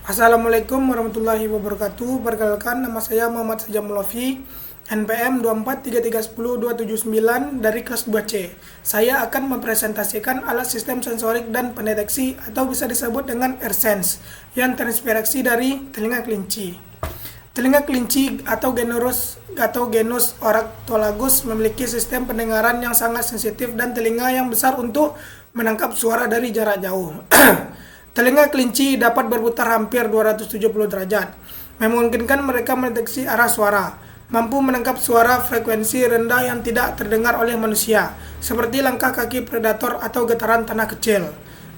Assalamualaikum warahmatullahi wabarakatuh. Perkenalkan, nama saya Muhammad Sajamul Lofi, NPM 243310279 dari kelas 2C. Saya akan mempresentasikan alat sistem sensorik dan pendeteksi atau bisa disebut dengan AirSense yang terinspirasi dari telinga kelinci. Telinga kelinci atau genus Ornithologus memiliki sistem pendengaran yang sangat sensitif dan telinga yang besar untuk menangkap suara dari jarak jauh. Telinga kelinci dapat berputar hampir 270 derajat, memungkinkan mereka mendeteksi arah suara, mampu menangkap suara frekuensi rendah yang tidak terdengar oleh manusia, seperti langkah kaki predator atau getaran tanah kecil.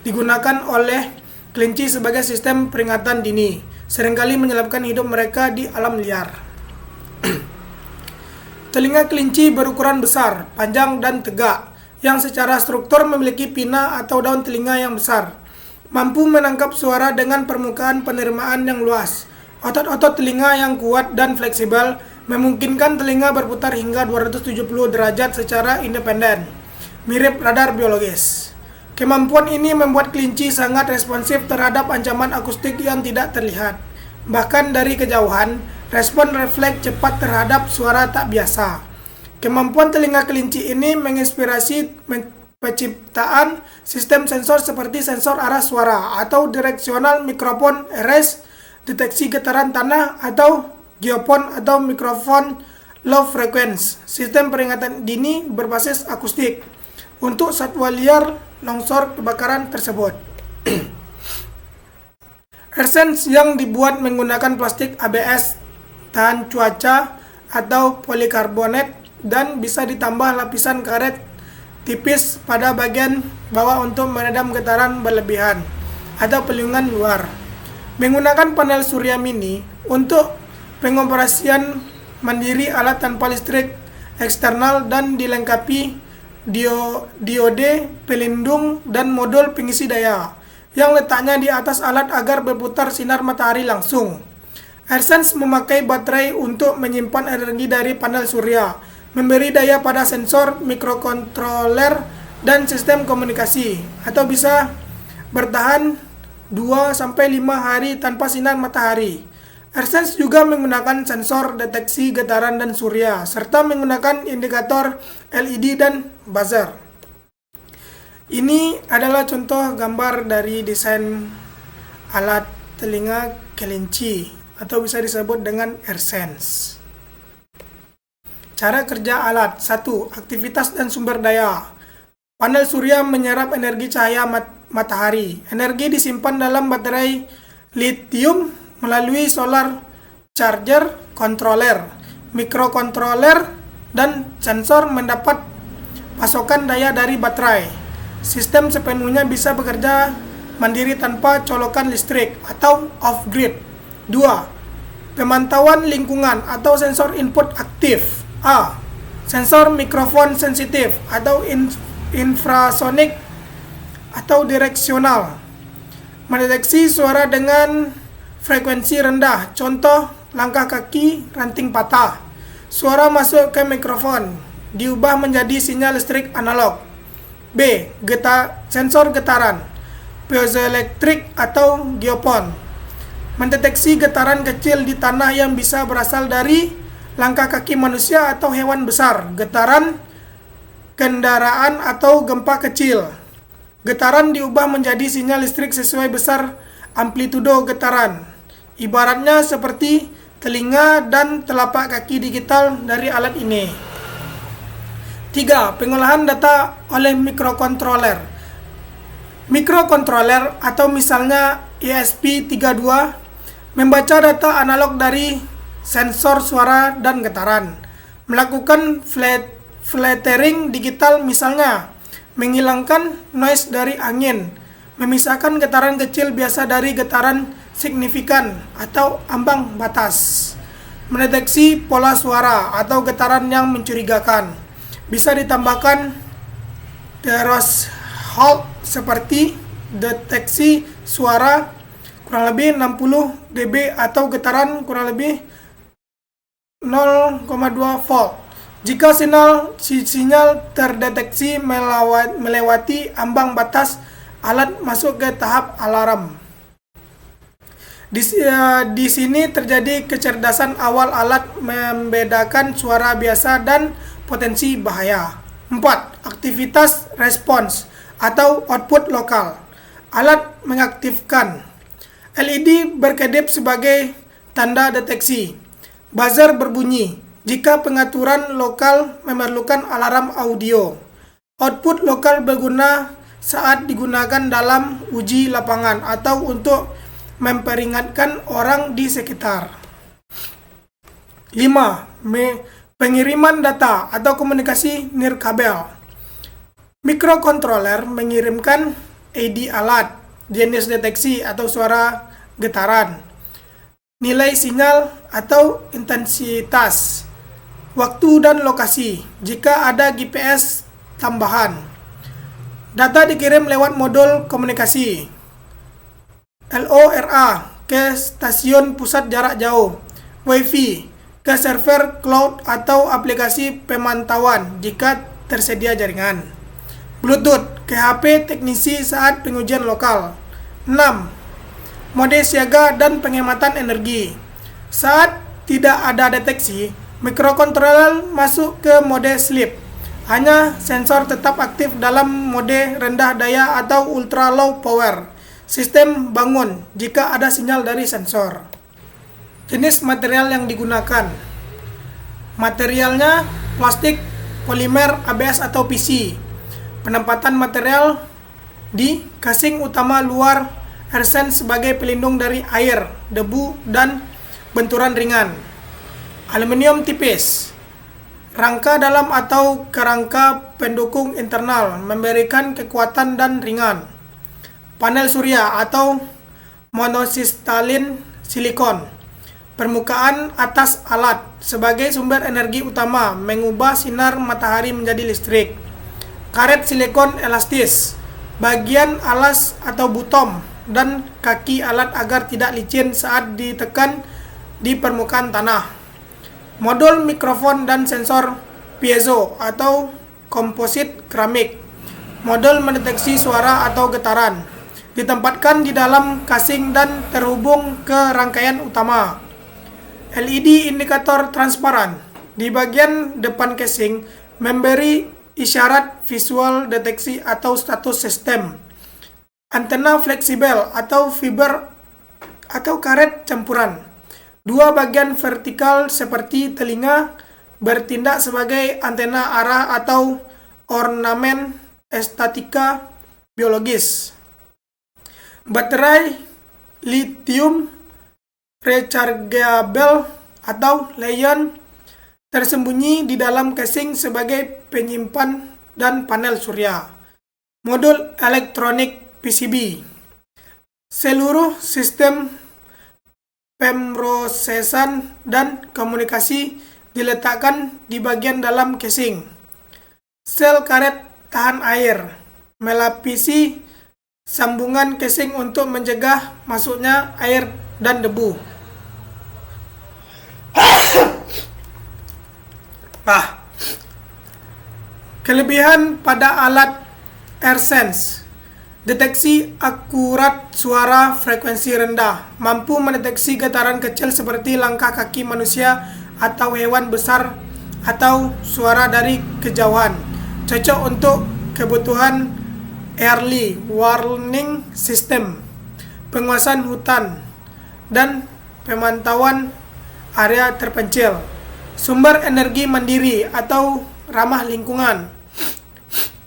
Digunakan oleh kelinci sebagai sistem peringatan dini, seringkali menyelamatkan hidup mereka di alam liar. Telinga kelinci berukuran besar, panjang, dan tegak, yang secara struktur memiliki pina atau daun telinga yang besar. Mampu menangkap suara dengan permukaan penerimaan yang luas. Otot-otot telinga yang kuat dan fleksibel memungkinkan telinga berputar hingga 270 derajat secara independen, mirip radar biologis. Kemampuan ini membuat kelinci sangat responsif terhadap ancaman akustik yang tidak terlihat. Bahkan dari kejauhan, respon refleks cepat terhadap suara tak biasa. Kemampuan telinga kelinci ini menginspirasi penciptaan sistem sensor seperti sensor arah suara atau directional microphone RS, deteksi getaran tanah atau geophone atau mikrofon low frequency, sistem peringatan dini berbasis akustik untuk satwa liar longsor kebakaran tersebut. AirSense yang dibuat menggunakan plastik ABS tahan cuaca atau polikarbonat dan bisa ditambah lapisan karet tipis pada bagian bawah untuk meredam getaran berlebihan atau pelindungan luar. Menggunakan panel surya mini untuk pengoperasian mandiri alat tanpa listrik eksternal dan dilengkapi diode pelindung dan modul pengisi daya yang letaknya di atas alat agar berputar sinar matahari langsung. AirSense memakai baterai untuk menyimpan energi dari panel surya, memberi daya pada sensor, mikrokontroler, dan sistem komunikasi, atau bisa bertahan 2-5 hari tanpa sinar matahari. AirSense juga menggunakan sensor deteksi getaran dan surya, serta menggunakan indikator LED dan buzzer. Ini adalah contoh gambar dari desain alat telinga kelinci, atau bisa disebut dengan AirSense. Cara kerja alat. 1. Aktivitas dan sumber daya. Panel surya menyerap energi cahaya matahari. Energi disimpan dalam baterai lithium melalui solar charger controller. Mikrokontroler dan sensor mendapat pasokan daya dari baterai. Sistem sepenuhnya bisa bekerja mandiri tanpa colokan listrik atau off-grid. 2. Pemantauan lingkungan atau sensor input aktif. A. Sensor mikrofon sensitif atau infrasonik atau direksional, mendeteksi suara dengan frekuensi rendah, contoh langkah kaki ranting patah. Suara masuk ke mikrofon diubah menjadi sinyal listrik analog. B. Sensor getaran piezoelektrik atau geophone, mendeteksi getaran kecil di tanah yang bisa berasal dari langkah kaki manusia atau hewan besar, getaran kendaraan atau gempa kecil. Getaran diubah menjadi sinyal listrik sesuai besar amplitudo getaran. Ibaratnya seperti telinga dan telapak kaki digital dari alat ini. 3. Pengolahan data oleh mikrokontroler. Mikrokontroler atau misalnya ESP32 membaca data analog dari sensor suara dan getaran, melakukan filtering digital, misalnya menghilangkan noise dari angin, memisahkan getaran kecil biasa dari getaran signifikan atau ambang batas, mendeteksi pola suara atau getaran yang mencurigakan. Bisa ditambahkan threshold seperti deteksi suara kurang lebih 60 dB atau getaran kurang lebih 0,2 volt. Jika sinyal terdeteksi melewati ambang batas, alat masuk ke tahap alarm. Di sini terjadi kecerdasan awal alat membedakan suara biasa dan potensi bahaya. 4. Aktivitas respons atau output lokal. Alat mengaktifkan. LED berkedip sebagai tanda deteksi. Buzzer berbunyi jika pengaturan lokal memerlukan alarm audio. Output lokal berguna saat digunakan dalam uji lapangan atau untuk memperingatkan orang di sekitar. 5. Pengiriman data atau komunikasi nirkabel. Mikrokontroler mengirimkan ID alat, jenis deteksi atau suara getaran, nilai sinyal atau intensitas, waktu dan lokasi jika ada GPS tambahan. Data dikirim lewat modul komunikasi LoRa ke stasiun pusat jarak jauh, Wi-Fi ke server cloud atau aplikasi pemantauan jika tersedia jaringan. Bluetooth ke HP teknisi saat pengujian lokal. 6. Mode siaga dan penghematan energi. Saat tidak ada deteksi, mikrokontroler masuk ke mode sleep. Hanya sensor tetap aktif dalam mode rendah daya atau ultra low power. Sistem bangun jika ada sinyal dari sensor. Jenis material yang digunakan. Materialnya plastik, polimer, ABS atau PC. Penempatan material di casing utama luar AirSense sebagai pelindung dari air, debu, dan benturan ringan. Aluminium tipis. Rangka dalam atau kerangka pendukung internal memberikan kekuatan dan ringan. Panel surya atau monosistalin silikon. Permukaan atas alat sebagai sumber energi utama mengubah sinar matahari menjadi listrik. Karet silikon elastis. Bagian alas atau butom dan kaki alat agar tidak licin saat ditekan di permukaan tanah. Modul mikrofon dan sensor piezo atau komposit keramik. Modul mendeteksi suara atau getaran. Ditempatkan di dalam casing dan terhubung ke rangkaian utama. LED indikator transparan di bagian depan casing memberi isyarat visual deteksi atau status sistem. Antena fleksibel atau fiber atau karet campuran. Dua bagian vertikal seperti telinga bertindak sebagai antena arah atau ornamen estetika biologis. Baterai lithium rechargeable atau Li-ion tersembunyi di dalam casing sebagai penyimpan dan panel surya. Modul elektronik PCB. Seluruh sistem pemrosesan dan komunikasi diletakkan di bagian dalam casing. Sel karet tahan air melapisi sambungan casing untuk mencegah masuknya air dan debu. Kelebihan pada alat AirSense. Deteksi akurat suara frekuensi rendah, mampu mendeteksi getaran kecil seperti langkah kaki manusia atau hewan besar atau suara dari kejauhan. Cocok untuk kebutuhan early warning system, penguasaan hutan, dan pemantauan area terpencil. Sumber energi mandiri atau ramah lingkungan.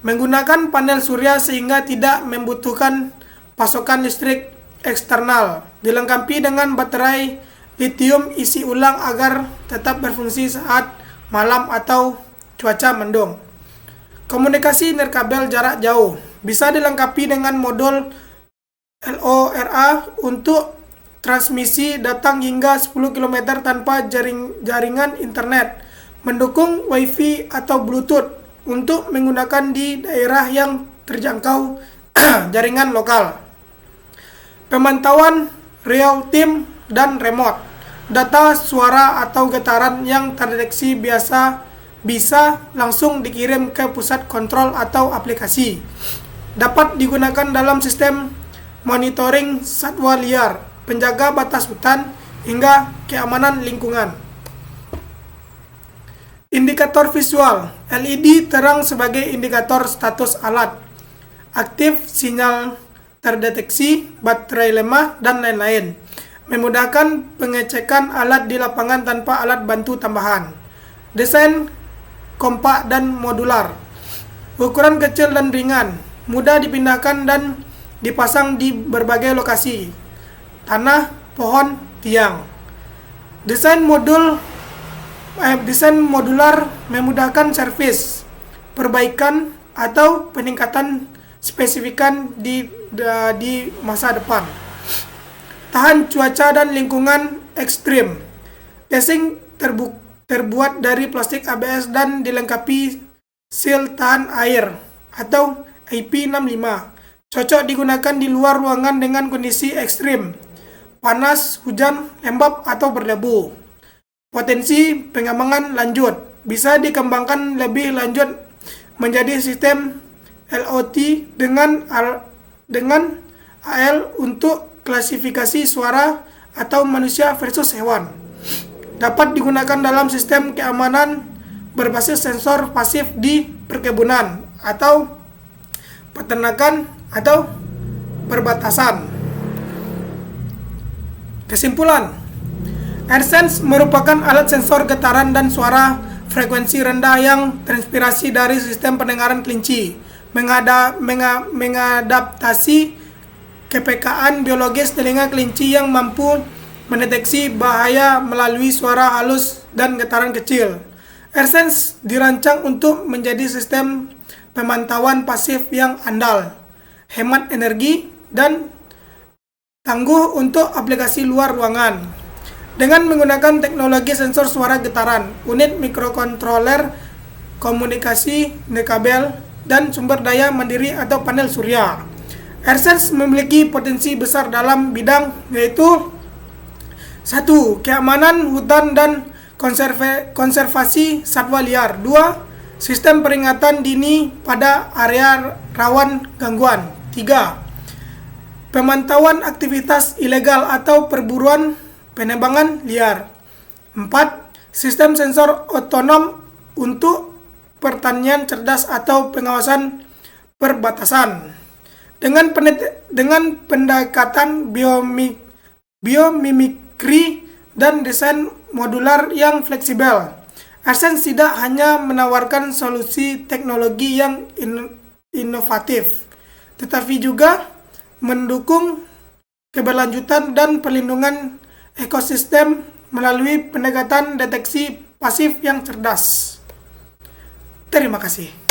Menggunakan panel surya sehingga tidak membutuhkan pasokan listrik eksternal. Dilengkapi dengan baterai lithium isi ulang agar tetap berfungsi saat malam atau cuaca mendung. Komunikasi nirkabel jarak jauh. Bisa dilengkapi dengan modul LoRa untuk transmisi datang hingga 10 km tanpa jaringan internet. Mendukung Wi-Fi atau Bluetooth untuk menggunakan di daerah yang terjangkau jaringan lokal. Pemantauan real time dan remote. Data suara atau getaran yang terdeteksi bisa langsung dikirim ke pusat kontrol atau aplikasi. Dapat digunakan dalam sistem monitoring satwa liar penjaga batas hutan, hingga keamanan lingkungan. Indikator visual, LED terang sebagai indikator status alat, aktif, sinyal terdeteksi, baterai lemah, dan lain-lain. Memudahkan pengecekan alat di lapangan tanpa alat bantu tambahan. Desain kompak dan modular, ukuran kecil dan ringan, mudah dipindahkan dan dipasang di berbagai lokasi, tanah, pohon, tiang. Desain modular memudahkan servis, perbaikan, atau peningkatan spesifikan di masa depan. Tahan cuaca dan lingkungan ekstrim. Casing terbuat dari plastik ABS dan dilengkapi seal tahan air atau IP65. Cocok digunakan di luar ruangan dengan kondisi ekstrim, panas, hujan, lembab, atau berdebu. Potensi pengembangan lanjut, bisa dikembangkan lebih lanjut menjadi sistem LOT dengan AL untuk klasifikasi suara atau manusia versus hewan. Dapat digunakan dalam sistem keamanan berbasis sensor pasif di perkebunan atau peternakan atau perbatasan. Kesimpulan, AirSense merupakan alat sensor getaran dan suara frekuensi rendah yang terinspirasi dari sistem pendengaran kelinci, mengadaptasi kepekaan biologis telinga kelinci yang mampu mendeteksi bahaya melalui suara halus dan getaran kecil. AirSense dirancang untuk menjadi sistem pemantauan pasif yang andal, hemat energi, dan tangguh untuk aplikasi luar ruangan. Dengan menggunakan teknologi sensor suara getaran, unit mikrokontroler, komunikasi nirkabel, dan sumber daya mandiri atau panel surya, AirSense memiliki potensi besar dalam bidang yaitu 1. Keamanan hutan dan konservasi satwa liar. 2. Sistem peringatan dini pada area rawan gangguan. 3. Pemantauan aktivitas ilegal atau perburuan penebangan liar. 4. Sistem sensor otonom untuk pertanian cerdas atau pengawasan perbatasan. Dengan pendekatan biomimikri dan desain modular yang fleksibel, AirSense tidak hanya menawarkan solusi teknologi yang inovatif, tetapi juga mendukung keberlanjutan dan perlindungan ekosistem melalui pendekatan deteksi pasif yang cerdas. Terima kasih.